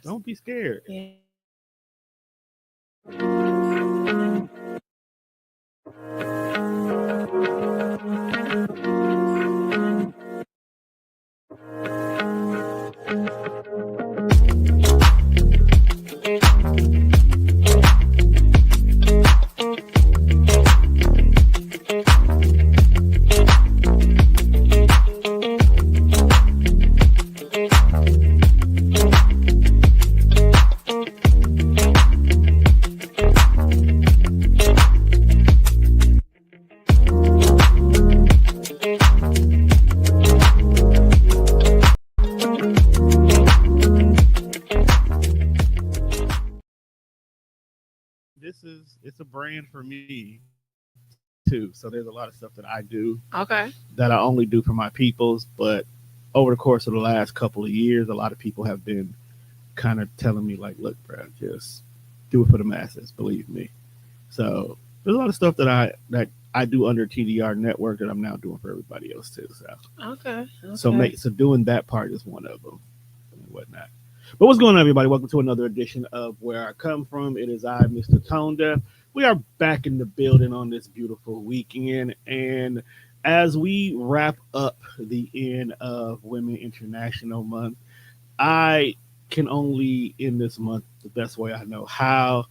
Don't be scared. Yeah. It's a brand for me too. So there's a lot of stuff that I do Okay. that I only do for my peoples, but over the course of the last couple of years, a lot of people have been kind of telling me like, look, bro, just do it for the masses, believe me. So there's a lot of stuff that I do under TDR network that I'm now doing for everybody else too. Okay. So doing that part is one of them and whatnot. But what's going on, everybody? Welcome to another edition of Where I Come From. It is I, Mr. Tonedef. We are back in the building on this beautiful weekend, and as we wrap up the end of Women International Month, I can only end this month the best way I know how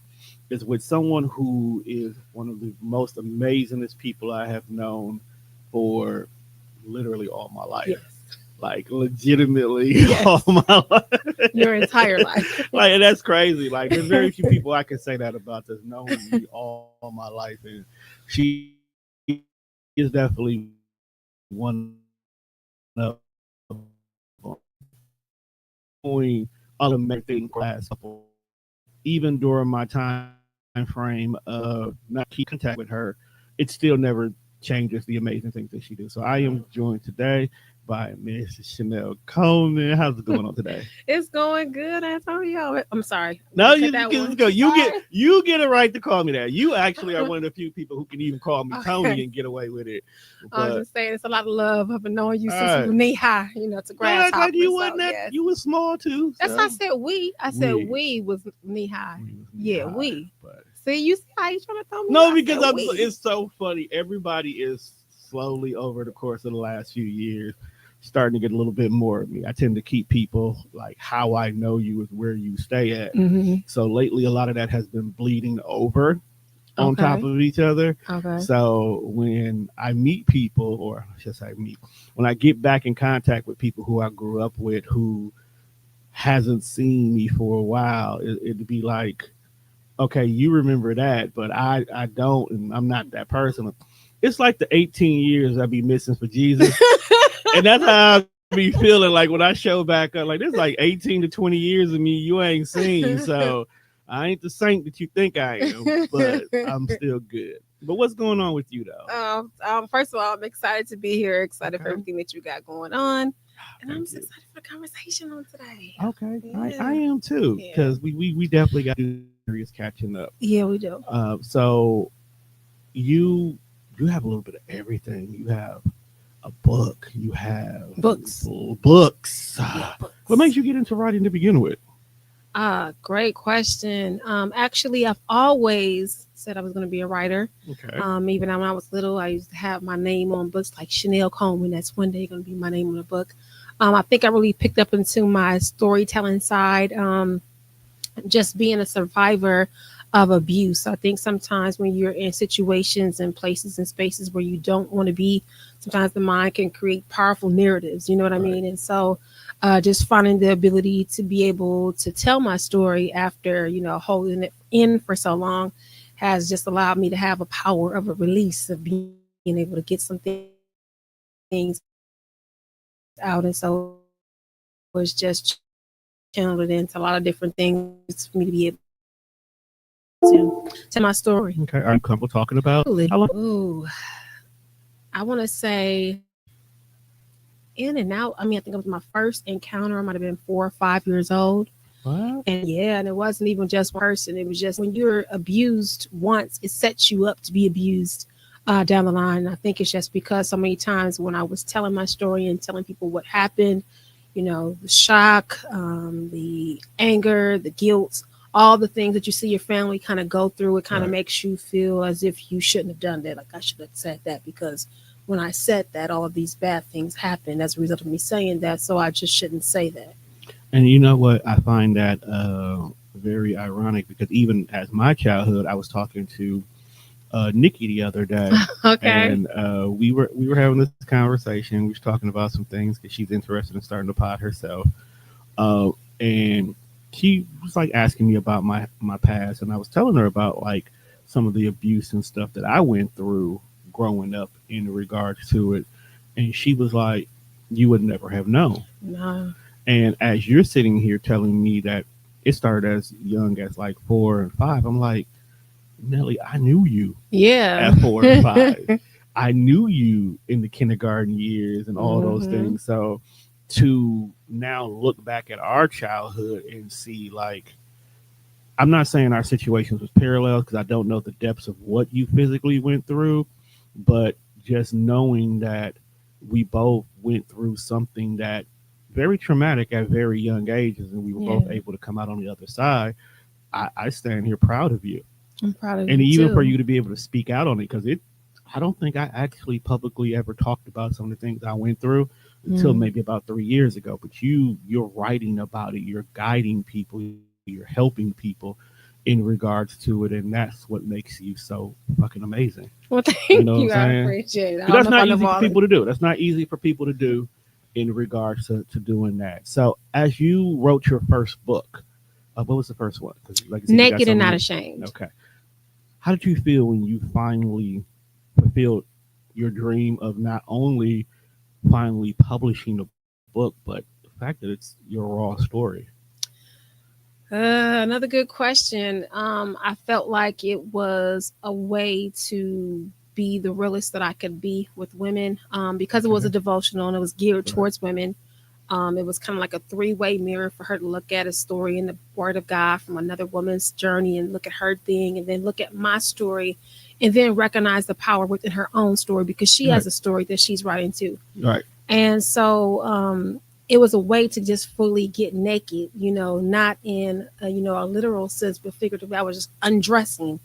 is with someone who is one of the most amazingest people I have known for literally all my life. Yes. Like legitimately Yes. all my life. Your entire life. Like, and that's crazy. Like there's very few people I can say that about that's known me all my life. And she is definitely one of doing all the amazing class even during my time frame of not keep contact with her, it still never changes the amazing things that she do. So I am joined today by Miss Chanel Coleman. How's it going on today? It's going good. I told y'all. I'm sorry. No, Look you at that can one. go. Sorry. You get a right to call me that. You actually are one of the few people who can even call me Tony Okay. and get away with it. I'm But just saying, it's a lot of love. I've been knowing you since Alright. you were knee high. You know, it's a don't act grasshopper. like you So, wasn't that. yes. You was small too. That's So. why I said we. I said We. we was knee high. We was Yeah, high, we. But See, you see how you trying to throw me? no, I because said we. it's so funny. Everybody is slowly over the course of the last few years starting to get a little bit more of me. I tend to keep people like how I know you is where you stay at. Mm-hmm. So lately, a lot of that has been bleeding over on Okay. top of each other. Okay. So when I meet people, or I should say meet, when I get back in contact with people who I grew up with who hasn't seen me for a while, it'd be like, okay, you remember that, but I don't, and I'm not that person. It's like the 18 years I be missing for Jesus, and that's how I be feeling. Like when I show back up, like there's like 18 to 20 years of me you ain't seen. So I ain't the saint that you think I am, but I'm still good. But what's going on with you though? First of all, I'm excited to be here. Excited for Okay. everything that you got going on, and I'm Thank just you. excited for the conversation on today. Okay, Yeah. I am too, Yeah. because we definitely got to do serious catching up. Yeah, we do. So you you have a little bit of everything. You have a book. You have Books. Books. Yeah, books. What makes you get into writing to begin with? Great question. Actually, I've always said I was going to be a writer. Okay. Even when I was little, I used to have my name on books like Chanel Coleman. That's one day going to be my name on a book. I think I really picked up into my storytelling side. Just being a survivor of abuse. I think sometimes when you're in situations and places and spaces where you don't want to be, sometimes the mind can create powerful narratives. You know what I Right. mean? And so just finding the ability to be able to tell my story after, holding it in for so long has just allowed me to have a power of a release of being able to get some things out. And so it's just channeled it into a lot of different things for me to be able to tell my story. Okay. Are you comfortable talking about how long? Ooh, I want to say in and out. I mean, I think it was my first encounter. I might have been 4 or 5 years old. What? And yeah, and it wasn't even just one person. It was just when you're abused once, it sets you up to be abused down the line. And I think it's just because so many times when I was telling my story and telling people what happened, the shock, the anger, the guilt, all the things that you see your family kind of go through. It kind of Right. makes you feel as if you shouldn't have done that. Like I should have said that because when I said that, all of these bad things happened as a result of me saying that. So I just shouldn't say that. And you know what? I find that very ironic because even as my childhood, I was talking to Nikki the other day, Okay. and we were having this conversation. We was talking about some things because she's interested in starting to pod herself, uh, and she was like asking me about my past, and I was telling her about like some of the abuse and stuff that I went through growing up in regards to it, and she was like, "You would never have known." No. And as you're sitting here telling me that it started as young as like 4 and 5, I'm like, Nelly, I knew you Yeah. at 4 and 5. I knew you in the kindergarten years and all those Hmm. things. So to now look back at our childhood and see, like, I'm not saying our situations was parallel because I don't know the depths of what you physically went through, but just knowing that we both went through something that very traumatic at very young ages and we were both Yeah. able to come out on the other side. I stand here proud of you, I'm proud of and you even for too. you to be able to speak out on it, because it I don't think I actually publicly ever talked about some of the things I went through until Mm. maybe about 3 years ago. But you're writing about it, you're guiding people, you're helping people in regards to it, and that's what makes you so fucking amazing. Well, You thank know what I'm you. I saying? appreciate it. I But don't that's know if not I know easy for all it. people to do. That's not easy for people to do in regards to doing that. So as you wrote your first book, what was the first one? Because like I said, you got Naked so and not many. ashamed. Okay. How did you feel when you finally fulfilled your dream of not only finally publishing a book, but the fact that it's your raw story? Another good question. I felt like it was a way to be the realest that I could be with women, because it was a Okay. devotional and it was geared Right. towards women. It was kind of like a three-way mirror for her to look at a story in the Word of God from another woman's journey and look at her thing, and then look at my story, and then recognize the power within her own story because she has Right. a story that she's writing too. Right. And so it was a way to just fully get naked, not in a literal sense, but figuratively. I was just undressing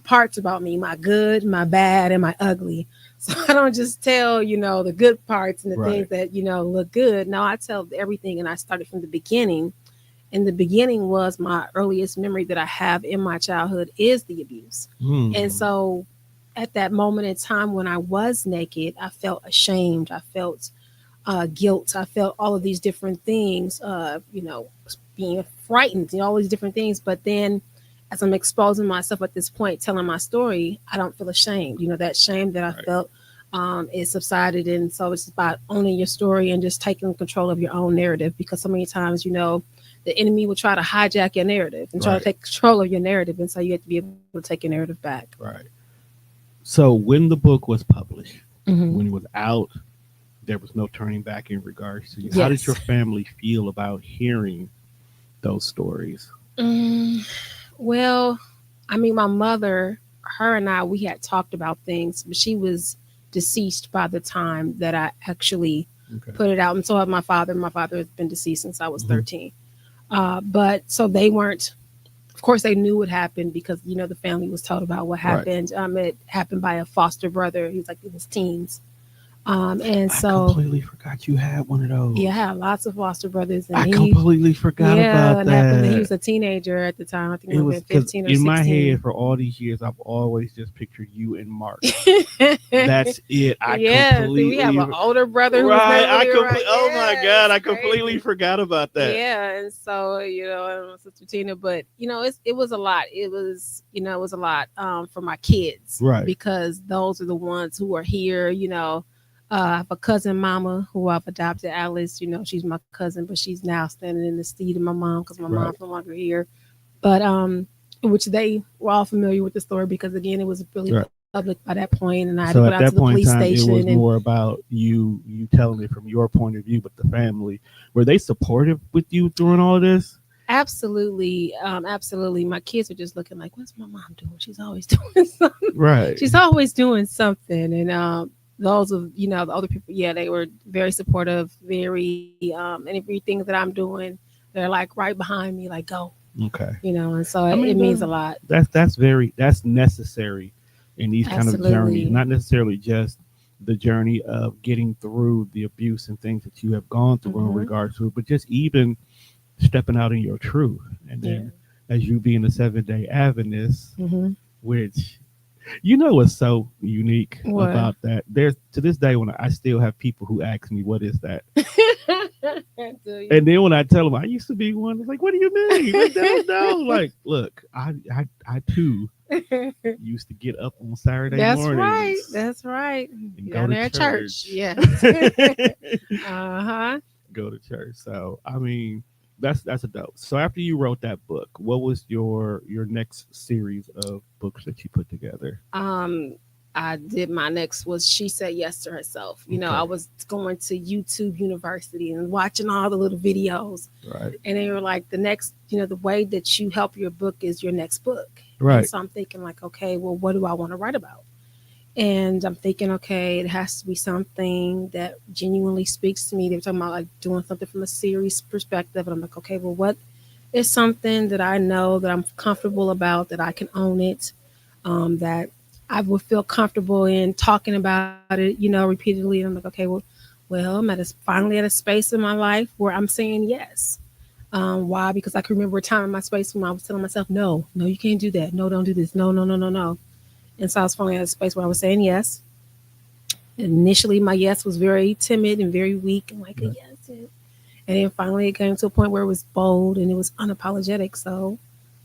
parts about me, my good, my bad, and my ugly. So I don't just tell, the good parts and the things Right. that, look good. No, I tell everything, and I started from the beginning. And the beginning was my earliest memory that I have in my childhood is the abuse. And Hmm. so at that moment in time when I was naked, I felt ashamed. I felt guilt. I felt all of these different things, being frightened, all these different things. But then as I'm exposing myself at this point, telling my story, I don't feel ashamed. That shame that I Right. felt is subsided. And so it's about owning your story and just taking control of your own narrative because so many times, the enemy will try to hijack your narrative and try to Right. take control of your narrative. And so you have to be able to take your narrative back. Right. So when the book was published, Hmm. when it was out, there was no turning back in regards to you. How did Yes. your family feel about hearing those stories? Mm, well, I mean, my mother, her and I, we had talked about things, but she was deceased by the time that I actually Okay. put it out. And so had my father. My father has been deceased since I was Hmm. 13. But so they weren't, of course, they knew what happened because, the family was told about what Right. happened. It happened by a foster brother. He was like in his teens. And I so, completely forgot you had one of yeah, I those. had lots of foster brothers. And I he, completely forgot yeah, about it happened when he that. was a teenager at the time. I think he It might have was been because 15 or in my 16. head for all these years, I've always just pictured you and Mark. That's it. I Yeah, see, we have completely an older brother who was right. never I really complete. around. Oh my Yeah, god! it's I completely crazy. forgot about that. Yeah, and so and Sister Tina, but it was a lot. It was a lot for my kids Right. because those are the ones who are here. I have a cousin, Mama, who I've adopted, Alice. She's my cousin, but she's now standing in the steed of my mom because my Right. mom's no longer here. But which they were all familiar with the story because again, it was really Right. public by that point, and I had to go down So to at the that police point in time, it station was and more about you telling it from your point of view, but the family were they supportive with you during all of this? absolutely, absolutely. My kids are just looking like, "What's my mom doing? She's always doing something. Right. She's always doing something." And those of the other people, yeah, they were very supportive, very and everything that I'm doing, they're like right behind me, like go, Okay. and so I it mean, means a lot. that's necessary in these kind of journeys. Absolutely. Not necessarily just the journey of getting through the abuse and things that you have gone through in Hmm. regards to it, but just even stepping out in your truth. And Yeah. then as you being a 7 day Adventist, Hmm. which you know what's so unique What? about that? There's to this day when I still have people who ask me, "What is that?" Do you? And then when I tell them I used to be one, it's like, "What do you mean? Like they don't know." Like, look, I too used to get up on Saturday That's right. mornings That's right. and go Down to there at church. church. Yes. Uh-huh. Go to church. So I mean, that's a dope. So after you wrote that book, what was your next series of books that you put together? Um, I did my next was She Said Yes to Herself. I Okay, was going to YouTube University and watching all the little videos. right, And they were like, the next, the way that you help your book is your next book. And right, so I'm thinking like, okay, well, what do I want to write about? And I'm thinking, okay, it has to be something that genuinely speaks to me. They were talking about like doing something from a serious perspective. And I'm like, okay, well, what is something that I know that I'm comfortable about, that I can own it, that I would feel comfortable in talking about it, repeatedly. And I'm like, okay, well, I'm finally at a space in my life where I'm saying yes. Why? Because I can remember a time in my space when I was telling myself, no, no, you can't do that. No, don't do this. No, no, no, no, no. And so I was finally at a space where I was saying yes. Initially, my yes was very timid and very weak, and like a right. yes. And then finally, it came to a point where it was bold and it was unapologetic. So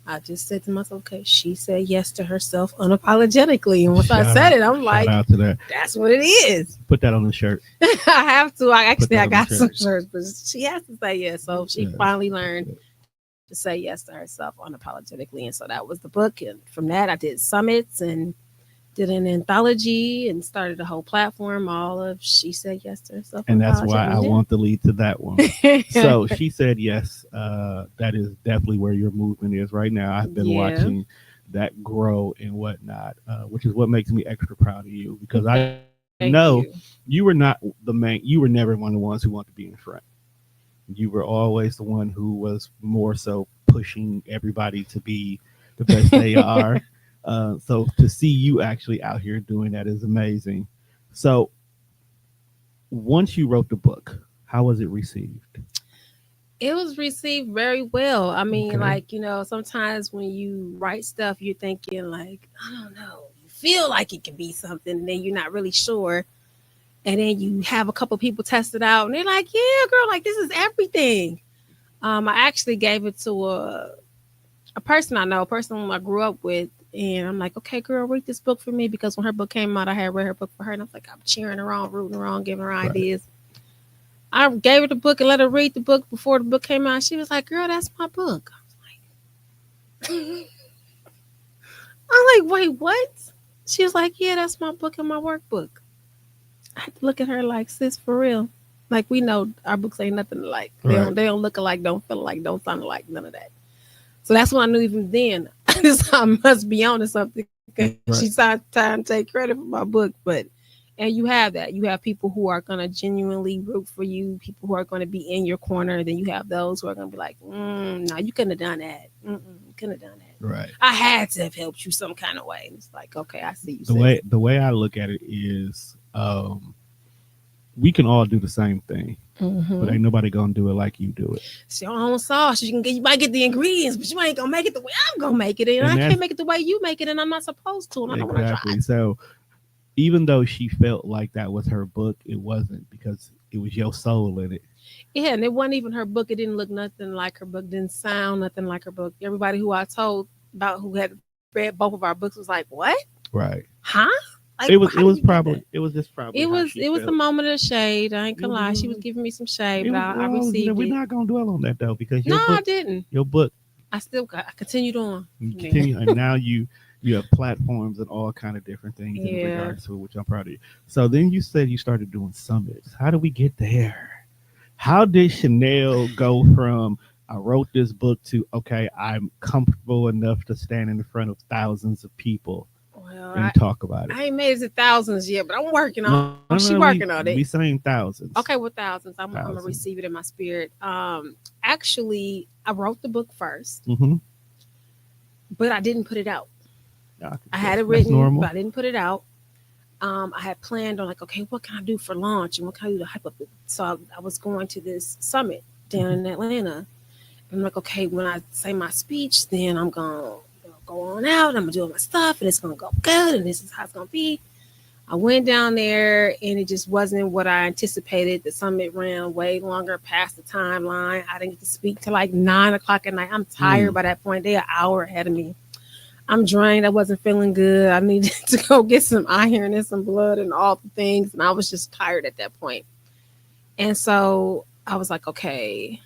I just said to myself, okay, she said yes to herself unapologetically. And once I said it, I'm Shout like, out to that. that's what it is. Put that on the shirt. I have to. Put I that on the got some shirt. shirts, but she has to say yes. So she Yeah. finally learned to say yes to herself unapologetically. And so that was the book. And from that, I did summits and did an anthology and started a whole platform, all of She Said Yes to Herself And that's why I unapologetically. want to lead to that one. Yeah. So she said yes. That is definitely where your movement is right now. I've been Yeah. watching that grow and whatnot, which is what makes me extra proud of you because I know Thank you. you were not the main. You were never one of the ones who wanted to be in front. You were always the one who was more so pushing everybody to be the best they are. So to see you actually out here doing that is amazing. So once you wrote the book, how was it received? It was received very well. I mean, Okay. like, sometimes when you write stuff, you're thinking, like, I don't know, you feel like it could be something, and then you're not really sure. And then you have a couple people test it out, and they're like, yeah, girl, like, this is everything. I actually gave it to a person I know, a person I grew up with. And I'm like, okay, girl, read this book for me, because when her book came out, I had read her book for her. And I was like, I'm cheering her on, rooting her on, giving her Right. ideas. I gave her the book and let her read the book before the book came out. She was like, girl, that's my book. I'm like, wait, what? She was like, yeah, that's my book and my workbook. I had to look at her like, sis, for real. Like, we know our books ain't nothing alike. They Right. don't they don't look alike, don't feel alike, don't sound alike, none of that. So that's when I knew even then I must be on to something, because she Right. tried to take credit for my book. But and you have that. You have people who are gonna genuinely root for you, people who are gonna be in your corner. Then you have those who are gonna be like, no, you couldn't have done that. You couldn't have done that. Right. I had to have helped you some kind of way. And it's like, okay, I see you, The sis. way I look at it is, we can all do the same thing, but Mm-hmm. ain't nobody gonna do it like you do it. It's your own sauce. You might get the ingredients, but you ain't gonna make it the way I'm gonna make it, and And I that's can't make it the way you make it, and I'm not supposed to, and I don't want to try. exactly so. Even though she felt like that was her book, it wasn't because it was your soul in it. Yeah, and it wasn't even her book. It didn't look nothing like her book. Didn't sound nothing like her book. Everybody who I told about who had read both of our books was like, "What? Right. Huh? Like, It was how it did you was get that?" probably it was just probably It how was she it was a felt. moment of shade. I ain't It gonna was lie. it She was was giving me some shade, it but was I well, received we're it. not gonna dwell on that though because No, I didn't. your book I continued on you from there. continue and now you have platforms and all kind of different things in Yeah. regards to it, which I'm proud of you. So then you said you started doing summits. How do we get there? How did Chanel go from I wrote this book to okay, I'm comfortable enough to stand in front of thousands of people? Well, and talk about it. I ain't made it to thousands yet, but I'm working on. No, She working on it. We saying thousands. Okay, with thousands, I'm gonna Thousands. receive it in my spirit. Actually, I wrote the book first, Mm-hmm. but I didn't put it out. Yeah, I had it that's written, normal. but I didn't put it out. I had planned on like, okay, what can I do for launch and what can I do to hype up it? So I was going to this summit down in Atlanta. And I'm like, okay, when I say my speech, then I'm gonna go on out. I'm gonna do all my stuff, and it's gonna go good, and this is how it's gonna be. I went down there, and it just wasn't what I anticipated. The summit ran way longer past the timeline. I didn't get to speak till like 9 o'clock at night. I'm tired by that point. They're an hour ahead of me. I'm drained. I wasn't feeling good. I needed to go get some iron and some blood and all the things. And I was just tired at that point. And so I was like, okay,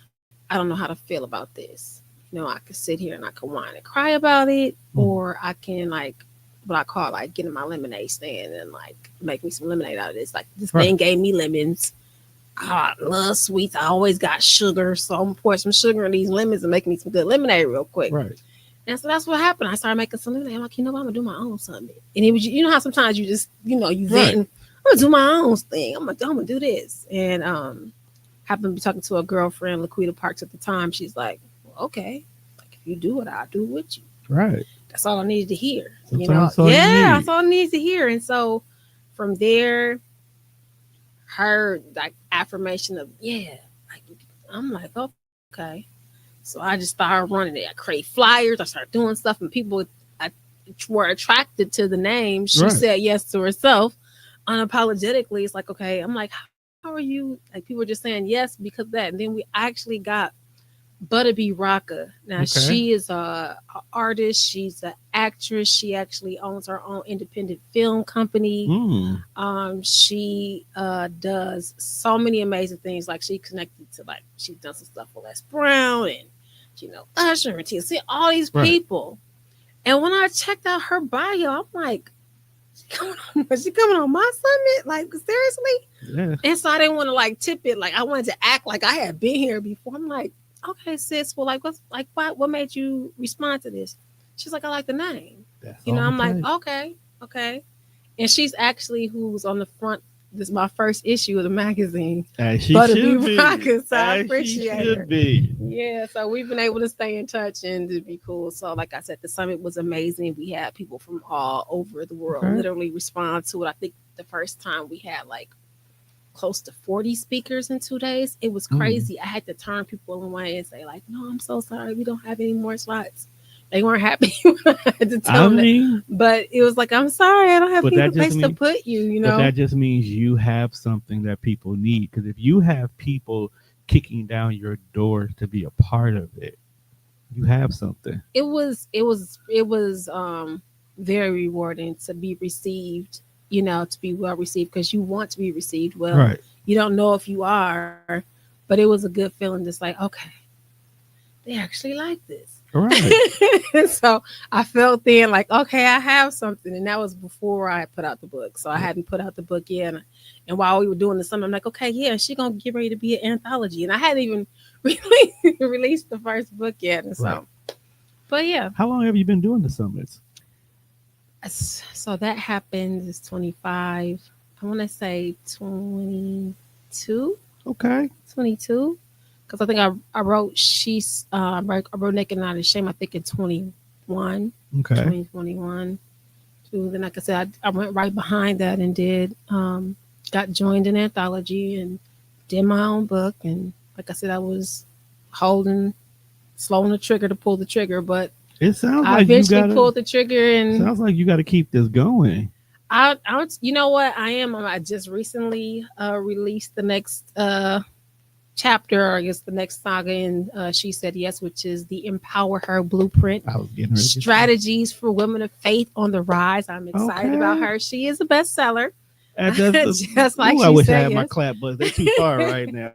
I don't know how to feel about this. You know, I could sit here and I could whine and cry about it, or I can like what I call like get in my lemonade stand and like make me some lemonade out of this. Like this thing gave me lemons. I love sweets. I always got sugar, so I'm gonna pour some sugar in these lemons and make me some good lemonade real quick. Right. And so that's what happened. I started making some lemonade. I'm like, you know what? I'm gonna do my own summit. And it was, you know how sometimes you just, you know, you venting. I'm gonna do my own thing. I'm gonna do this. And happened to be talking to a girlfriend, Laquita Parks at the time. She's like, well, okay, like if you do it, I'll do it with you. Right. That's all I needed to hear. Sometimes you know, that's all I needed to hear. And so from there, her like affirmation of like I'm like, okay. So I just started running it. I create flyers. I started doing stuff, and people were attracted to the name. She said yes to herself unapologetically. It's like, okay, I'm like, how are you? Like people were just saying yes because of that. And then we actually got Butterby Rocka. Now she is a artist. She's an actress. She actually owns her own independent film company. She does so many amazing things. Like she connected to like she's done some stuff with Les Brown and Usher and TLC, all these people. And when I checked out her bio, I'm like, she coming on my summit? Like seriously? Yeah. And so I didn't want to like tip it. Like I wanted to act like I had been here before. I'm like, okay, sis. Well, like what made you respond to this? She's like, I like the name. I'm like, okay. And she's actually who's on the front. This is my first issue of the magazine. She should be. Rocking, so I appreciate her. Be. Yeah, so we've been able to stay in touch and to be cool. So like I said, the summit was amazing. We had people from all over the world literally respond to it. I think the first time we had like close to 40 speakers in 2 days. It was crazy. I had to turn people away and say like, no, I'm so sorry. We don't have any more slots. They weren't happy when I had to tell them. But it was like, I'm sorry, I don't have any place to put you, you know? But that just means you have something that people need. Because if you have people kicking down your door to be a part of it, you have something. It was very rewarding to be received, to be well received, because you want to be received well. Right. You don't know if you are, but it was a good feeling, just like, okay, they actually like this. Right. So I felt then like, okay, I have something. And that was before I put out the book. So I hadn't put out the book yet. And while we were doing the summit, I'm like, okay, yeah, she's going to get ready to be an anthology. And I hadn't even really released the first book yet. And so, but yeah. How long have you been doing the summits? So that happened is 25. I want to say 22. Okay. 22. Because I think I wrote I wrote Naked and Not Ashamed, I think in 21. Okay. 2021. Then like I said, I went right behind that and did got joined an anthology and did my own book. And like I said, I was slowing the trigger to pull the trigger, but it sounds I like eventually pulled the trigger. And sounds like you got to keep this going. You know what? I just recently released the next chapter, or I guess the next saga in She Said Yes, which is the Empower Her Blueprint. Strategies for Women of Faith on the Rise. I'm excited about her. She is a bestseller. Just like I wish I had yes. my clap buttons. They're too far right now.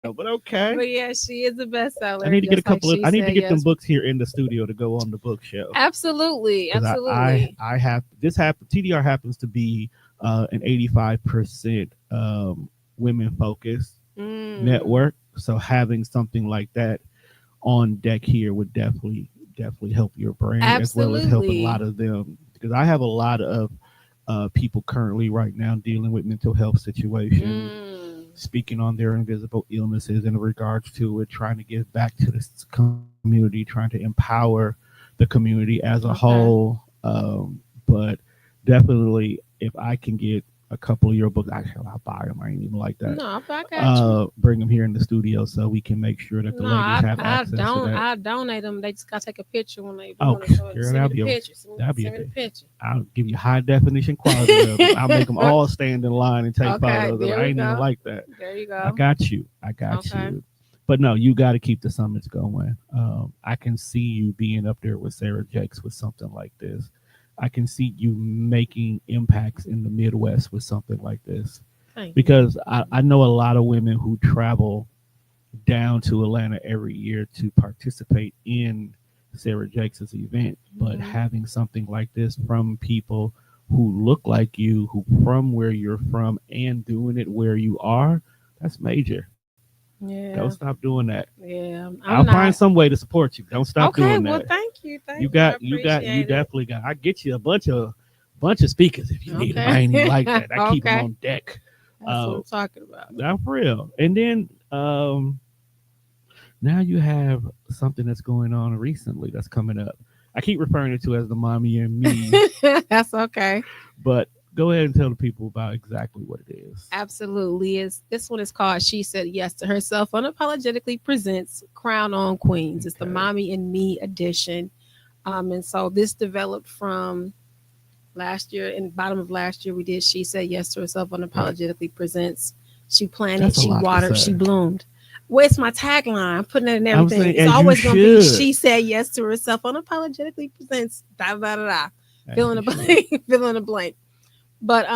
But okay. But yeah, she is a bestseller. I need to get a couple of. I need to get them books here in the studio to go on the bookshelf. Absolutely. I have this happen. TDR happens to be an 85% women focused network. So having something like that on deck here would definitely help your brand. Absolutely. As well as helping a lot of them. because I have a lot of people currently right now dealing with mental health situations, Mm. speaking on their invisible illnesses in regards to it, trying to give back to this community, trying to empower the community as a Okay. whole. But definitely, if I can get a couple of your books, actually, I'll buy them. I ain't even like that. No, I got you. Bring them here in the studio so we can make sure that the No, ladies have access to that. I donate them. They just gotta take a picture when they Oh, doing it. So girl, send me the picture. that'll be a Send me the day. picture. I'll give you high definition quality of them. I'll make them all stand in line and take Okay, photos of it. there I we ain't even go. like that. There you I go. got you. I got Okay. you. But no, you got to keep the summits going. I can see you being up there with Sarah Jakes with something like this. I can see you making impacts in the Midwest with something like this. Thank you. Because I know a lot of women who travel down to Atlanta every year to participate in Sarah Jakes' event, but Mhm. having something like this from people who look like you, who from where you're from, and doing it where you are, that's major. Don't Yeah. stop doing that. Yeah. I'll I'm find not. some way to support you. Don't stop Okay. doing Well, that. thank you. You Thank you. I got, you appreciate it. definitely got. I get you a bunch of speakers if you need them. I Okay. ain't even like that. I keep them Okay. on deck. That's what Uh, I'm talking about. not for real. And then now you have something that's going on recently that's coming up. I keep referring it to as the mommy and me, That's okay. but go ahead and tell the people about exactly what it is. Absolutely. Is this one is called She Said Yes to Herself Unapologetically presents Crown on Queens. It's the Okay. Mommy and Me edition. And so this developed from last year. In the bottom of last year, we did She Said Yes to Herself Right. Unapologetically presents. She planted, That's a she lot to watered, she say. bloomed. Well, it's my tagline. I'm putting it in I'm everything. saying, It's as you always going to be should. She Said Yes to Herself Unapologetically presents da da da da. As Fill in you the should. blank. Fill in the blank. But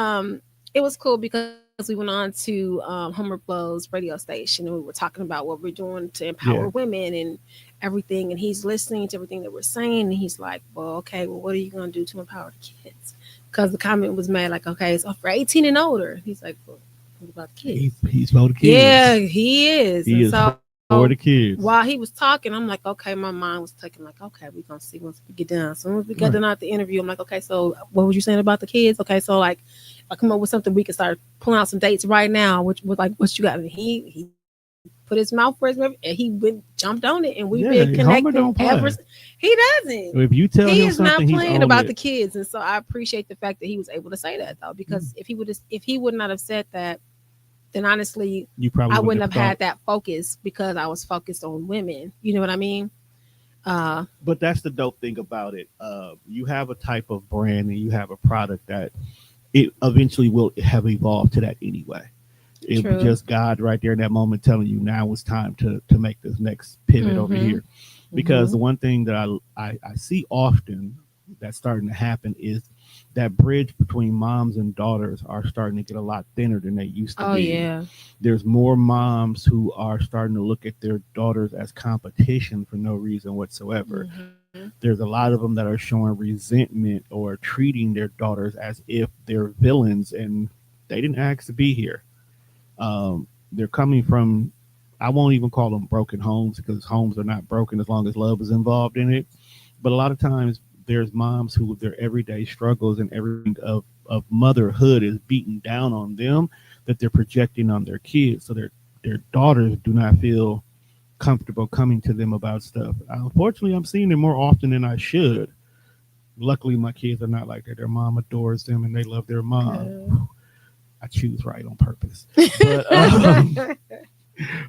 it was cool because we went on to Homer Flow's radio station and we were talking about what we're doing to empower Yeah. women and everything. And he's listening to everything that we're saying. And he's like, well, okay, well, what are you going to do to empower the kids? Because the comment was made like, okay, it's for 18 and older. He's like, well, what about the kids? He's for the Yeah, kids. he is. He And is so for the kids. while he was talking, I'm like, okay, my mind was taking like, okay, we're gonna see once we get done. As soon as we get Right. done out the interview, I'm like, okay, so what was you saying about the kids? Okay, so like if I come up with something, we can start pulling out some dates right now, which was like what you got. And he put his mouth where his mouth and he went jumped on it and we've been Yeah. connecting Homer don't ever play. he doesn't. If you tell He him is not something, he's playing on about the it. kids. And so I appreciate the fact that he was able to say that though, because Mm. if he would not have said that, then honestly, You probably I would wouldn't never have had thought. that focus because I was focused on women. You know what I mean? Uh, But that's the dope thing about it. You have a type of brand and you have a product that it eventually will have evolved to that anyway. It was true. just God right there in that moment telling you now it's time to make this next pivot over Mhm. here. Because Mhm. the one thing that I see often that's starting to happen is that bridge between moms and daughters are starting to get a lot thinner than they used to Oh be. yeah. There's more moms who are starting to look at their daughters as competition for no reason whatsoever. Mhm. There's a lot of them that are showing resentment or treating their daughters as if they're villains and they didn't ask to be here. They're coming from, I won't even call them broken homes because homes are not broken as long as love is involved in it. But a lot of times there's moms who their everyday struggles and everything of motherhood is beaten down on them that they're projecting on their kids. So their daughters do not feel comfortable coming to them about stuff. Unfortunately, I'm seeing it more often than I should. Luckily, my kids are not like that. Their mom adores them and they love their mom. Good. I choose right on purpose, but I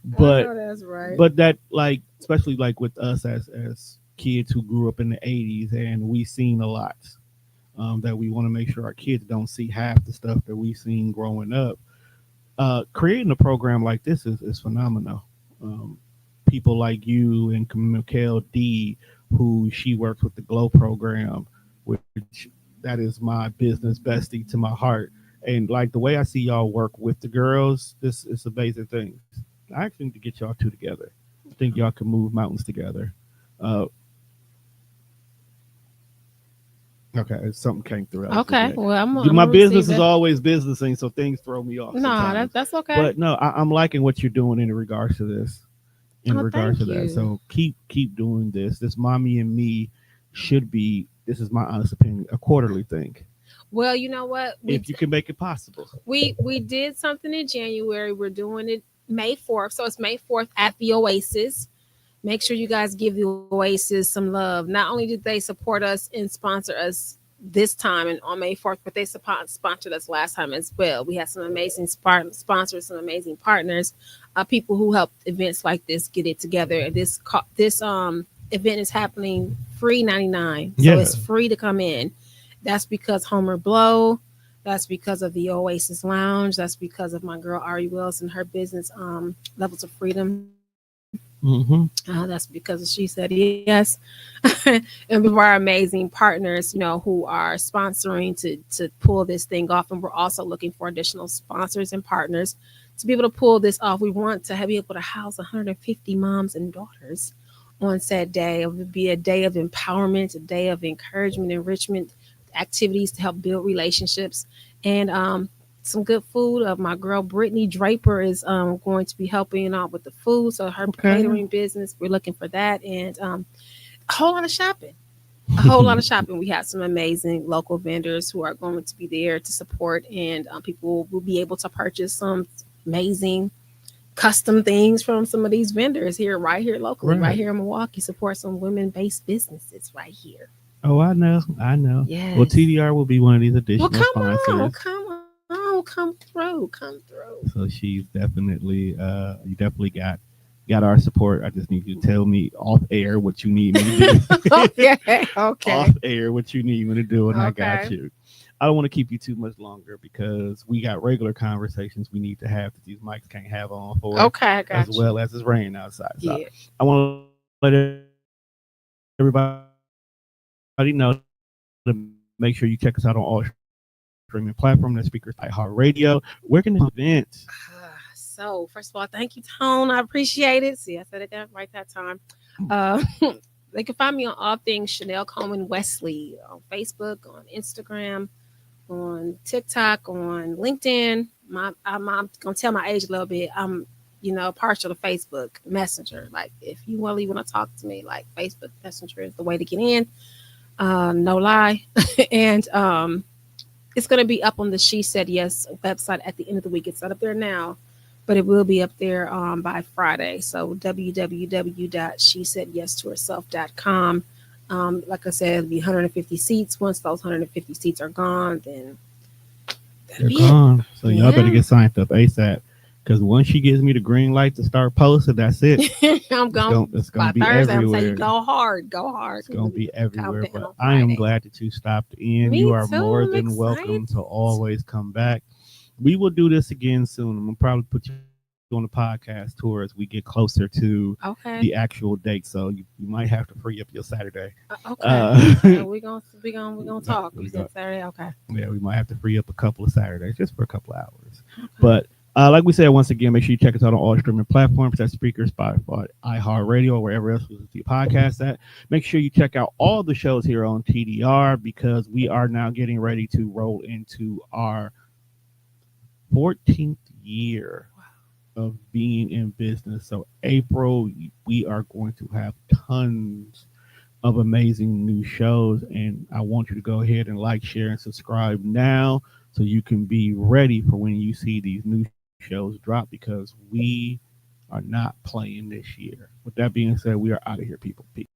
but know that's right. but that like especially like with us as kids who grew up in the '80s and we seen a lot that we want to make sure our kids don't see half the stuff that we seen growing up. Creating a program like this is phenomenal. Um, People like you and Mikhail D, who she works with the Glow program, which that is my business bestie to my heart. And like the way I see y'all work with the girls, this is amazing things. I actually need to get y'all two together. I think y'all can move mountains together. Uh, okay, something came through. I Okay. forget. Well, I'm My gonna receive business is that. always businessing, so things throw me off No, sometimes. that's okay. But no, I'm liking what you're doing in regards to this. In Oh, regards to thank that, you. so keep doing this. This mommy and me should be. this is my honest opinion, a quarterly thing Well, you know what? if you can make it possible. We did something in January. We're doing it May 4th. So it's May 4th at the Oasis. Make sure you guys give the Oasis some love. Not only did they support us and sponsor us this time and on May 4th, but they sponsored us last time as well. We had some amazing sponsors, some amazing partners, people who helped events like this get it together. And this event is happening free 99, so Yeah. it's free to come in. That's because Homer Blow. That's because of the Oasis Lounge. That's because of my girl Ari Wills and her business, Levels of Freedom. Mm-hmm. That's because she said yes. And we have our amazing partners, who are sponsoring to pull this thing off. And we're also looking for additional sponsors and partners to be able to pull this off. We want to be able to house 150 moms and daughters on said day. It would be a day of empowerment, a day of encouragement, enrichment, activities to help build relationships, and some good food. My girl Brittany Draper is going to be helping out with the food, so her catering business. We're looking for that, and a whole lot of shopping. A whole lot of shopping. We have some amazing local vendors who are going to be there to support, and people will be able to purchase some amazing custom things from some of these vendors right here locally, right here in Milwaukee. Support some women-based businesses right here. Oh, I know. Yes. Well, TDR will be one of these additional come sponsors. come through. So she's definitely, you definitely got our support. I just need you to tell me off air what you need me to do. Okay. Off air what you need me to do, and I got Okay. you. I don't want to keep you too much longer because we got regular conversations we need to have that these mics can't have on for. Okay, I got as well as it's raining outside. So Yeah. I want to let everybody know to make sure you check us out on all streaming platforms. That speakers iHeartRadio. We're going to events. So, first of all, thank you, Tone. I appreciate it. See, I said it right that time. Uh, they can find me on all things Chanel Coleman Wesley on Facebook, on Instagram, on TikTok, on LinkedIn. I'm gonna tell my age a little bit. I'm, partial to Facebook Messenger. Like, if you really want to talk to me, like Facebook Messenger is the way to get in. No lie, and it's gonna be up on the She Said Yes website at the end of the week. It's not up there now, but it will be up there by Friday. So www.shesaidyesToHerself.com. Like I said, it'll be 150 seats. Once those 150 seats are gone, then they're gone. So y'all better get signed up ASAP. Because once she gives me the green light to start posting, that's it. I'm going. It's going to be Thursday, everywhere. I'm saying go hard. It's going to be everywhere. But I am glad that you stopped in. You are more than welcome to always come back. We will do this again soon. I'm going to probably put you on the podcast tour as we get closer to the actual date. So you might have to free up your Saturday. We're gonna talk. You said Saturday, okay? Yeah, we might have to free up a couple of Saturdays just for a couple of hours. But like we said, once again, make sure you check us out on all streaming platforms. That's Speakers, Spotify, iHeartRadio, or wherever else you see podcasts at. Make sure you check out all the shows here on TDR because we are now getting ready to roll into our 14th year of being in business. So April, we are going to have tons of amazing new shows, and I want you to go ahead and like, share, and subscribe now so you can be ready for when you see these new shows drop because we are not playing this year. With that being said, we are out of here, people. Peace.